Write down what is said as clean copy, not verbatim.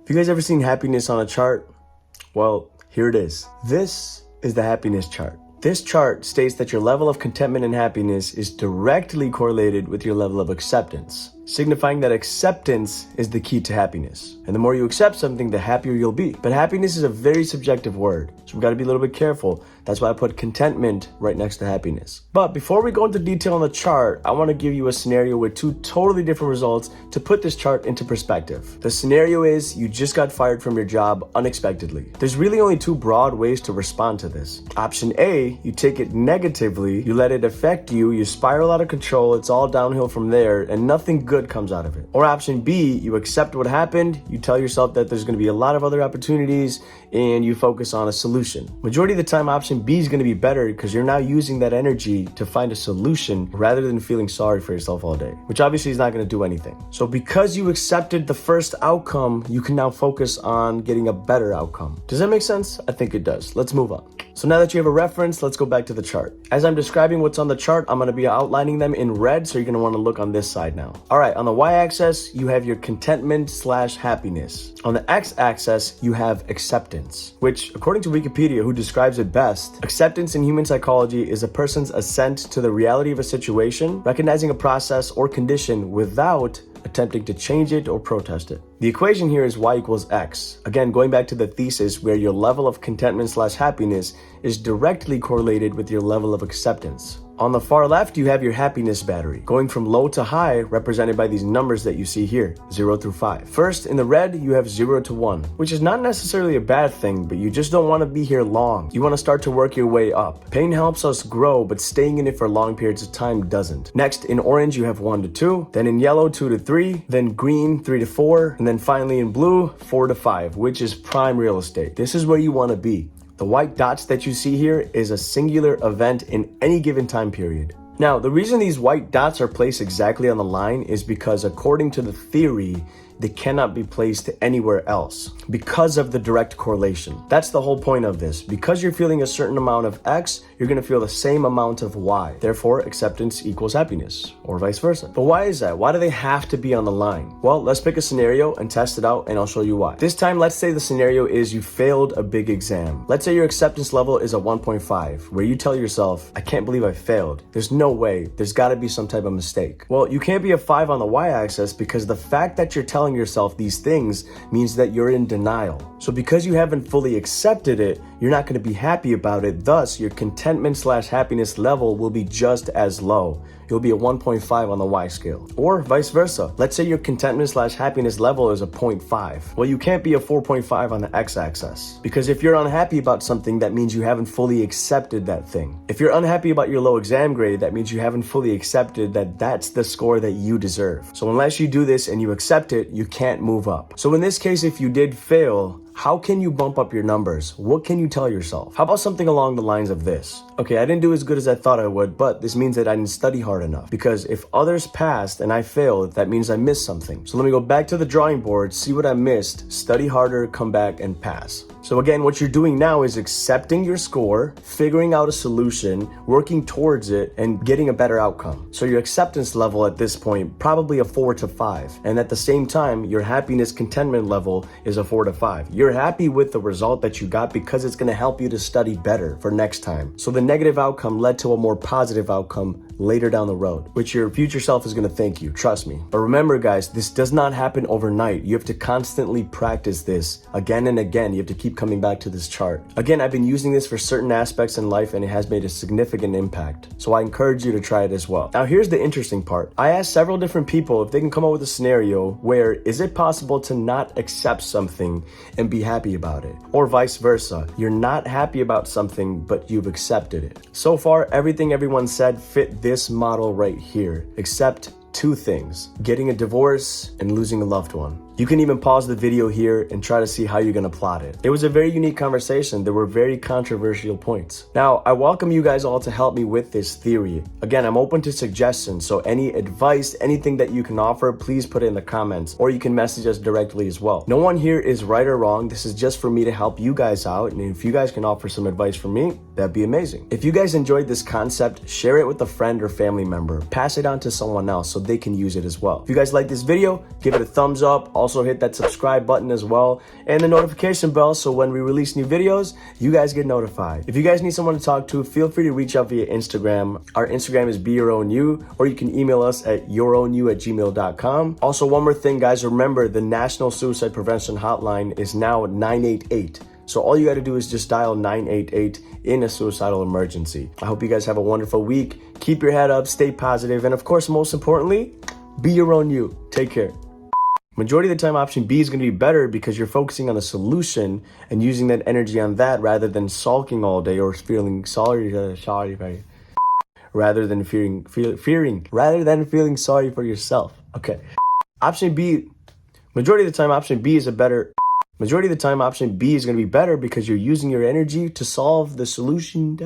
Have you guys ever seen happiness on a chart? Well, here it is. This is the happiness chart. This chart states that your level of contentment and happiness is directly correlated with your level of acceptance, signifying that acceptance is the key to happiness. And the more you accept something, the happier you'll be. But happiness is a very subjective word, so we've got to be a little bit careful. That's why I put contentment right next to happiness. But before we go into detail on the chart, I want to give you a scenario with two totally different results to put this chart into perspective. The scenario is you just got fired from your job unexpectedly. There's really only two broad ways to respond to this. Option A, you take it negatively, you let it affect you, you spiral out of control, it's all downhill from there, and nothing good comes out of it. Or option B, you accept what happened, you tell yourself that there's going to be a lot of other opportunities, and you focus on a solution. Majority of the time, option B is going to be better because you're now using that energy to find a solution rather than feeling sorry for yourself all day, which obviously is not going to do anything. So because you accepted the first outcome, you can now focus on getting a better outcome. Does that make sense? I think it does. Let's move on. So now that you have a reference, let's go back to the chart. As I'm describing what's on the chart, I'm going to be outlining them in red, so you're going to want to look on this side now. All right, on the y-axis, you have your contentment/happiness. On the x-axis, you have acceptance, which, according to Wikipedia, who describes it best, acceptance in human psychology is a person's assent to the reality of a situation, recognizing a process or condition without attempting to change it or protest it. The equation here is y equals x. Again, going back to the thesis where your level of contentment/happiness is directly correlated with your level of acceptance. On the far left, you have your happiness battery, going from low to high, represented by these numbers that you see here, 0 through 5. First, in the red, you have 0 to 1, which is not necessarily a bad thing, but you just don't want to be here long. You want to start to work your way up. Pain helps us grow, but staying in it for long periods of time doesn't. Next, in orange, you have 1 to 2, then in yellow, 2 to 3, then green, 3 to 4, and then finally in blue, 4 to 5, which is prime real estate. This is where you want to be. The white dots that you see here is a singular event in any given time period. Now, the reason these white dots are placed exactly on the line is because according to the theory, they cannot be placed anywhere else because of the direct correlation. That's the whole point of this. Because you're feeling a certain amount of X, you're going to feel the same amount of Y. Therefore, acceptance equals happiness, or vice versa. But why is that? Why do they have to be on the line? Well, let's pick a scenario and test it out, and I'll show you why. This time, let's say the scenario is you failed a big exam. Let's say your acceptance level is a 1.5, where you tell yourself, I can't believe I failed. There's no way. There's got to be some type of mistake. Well, you can't be a 5 on the Y-axis because the fact that you're telling yourself these things means that you're in denial. So because you haven't fully accepted it, you're not going to be happy about it. Thus, your contentment/happiness level will be just as low. You'll be a 1.5 on the Y scale. Or vice versa. Let's say your contentment/happiness level is a 0.5. Well, you can't be a 4.5 on the X-axis. Because if you're unhappy about something, that means you haven't fully accepted that thing. If you're unhappy about your low exam grade, that means you haven't fully accepted that that's the score that you deserve. So unless you do this and you accept it, you can't move up. So in this case, if you did fail, how can you bump up your numbers? What can you tell yourself? How about something along the lines of this? Okay, I didn't do as good as I thought I would, but this means that I didn't study hard enough. Because if others passed and I failed, that means I missed something. So let me go back to the drawing board, see what I missed, study harder, come back and pass. So again, what you're doing now is accepting your score, figuring out a solution, working towards it, and getting a better outcome. So your acceptance level at this point, probably a 4 to 5. And at the same time, your happiness contentment level is a 4 to 5. You're happy with the result that you got because it's going to help you to study better for next time. So the negative outcome led to a more positive outcome later down the road, which your future self is going to thank you, trust me. But remember guys, this does not happen overnight. You have to constantly practice this again and again. You have to keep coming back to this chart. Again, I've been using this for certain aspects in life and it has made a significant impact. So I encourage you to try it as well. Now here's the interesting part. I asked several different people if they can come up with a scenario where is it possible to not accept something and be happy about it? Or vice versa. You're not happy about something, but you've accepted it. So far, everything everyone said fit this model right here, except two things: getting a divorce and losing a loved one. You can even pause the video here and try to see how you're going to plot it. It was a very unique conversation. There were very controversial points. Now, I welcome you guys all to help me with this theory. Again, I'm open to suggestions, so any advice, anything that you can offer, please put it in the comments, or you can message us directly as well. No one here is right or wrong. This is just for me to help you guys out, and if you guys can offer some advice from me, that'd be amazing. If you guys enjoyed this concept, share it with a friend or family member. Pass it on to someone else so they can use it as well. If you guys like this video, give it a thumbs up. Also hit that subscribe button as well and the notification bell so when we release new videos, you guys get notified. If you guys need someone to talk to, feel free to reach out via Instagram. Our Instagram is BeYourOwnYou, or you can email us at yourownYou@gmail.com. Also, one more thing, guys, remember the National Suicide Prevention Hotline is now 988. So all you got to do is just dial 988 in a suicidal emergency. I hope you guys have a wonderful week. Keep your head up, stay positive, and of course, most importantly, be your own you. Take care. Majority of the time, option B is going to be better because you're focusing on the solution and using that energy on that rather than sulking all day or feeling sorry, rather than feeling sorry for yourself. Okay. Option B, majority of the time, option B is option B is going to be better because you're using your energy to solve the solution.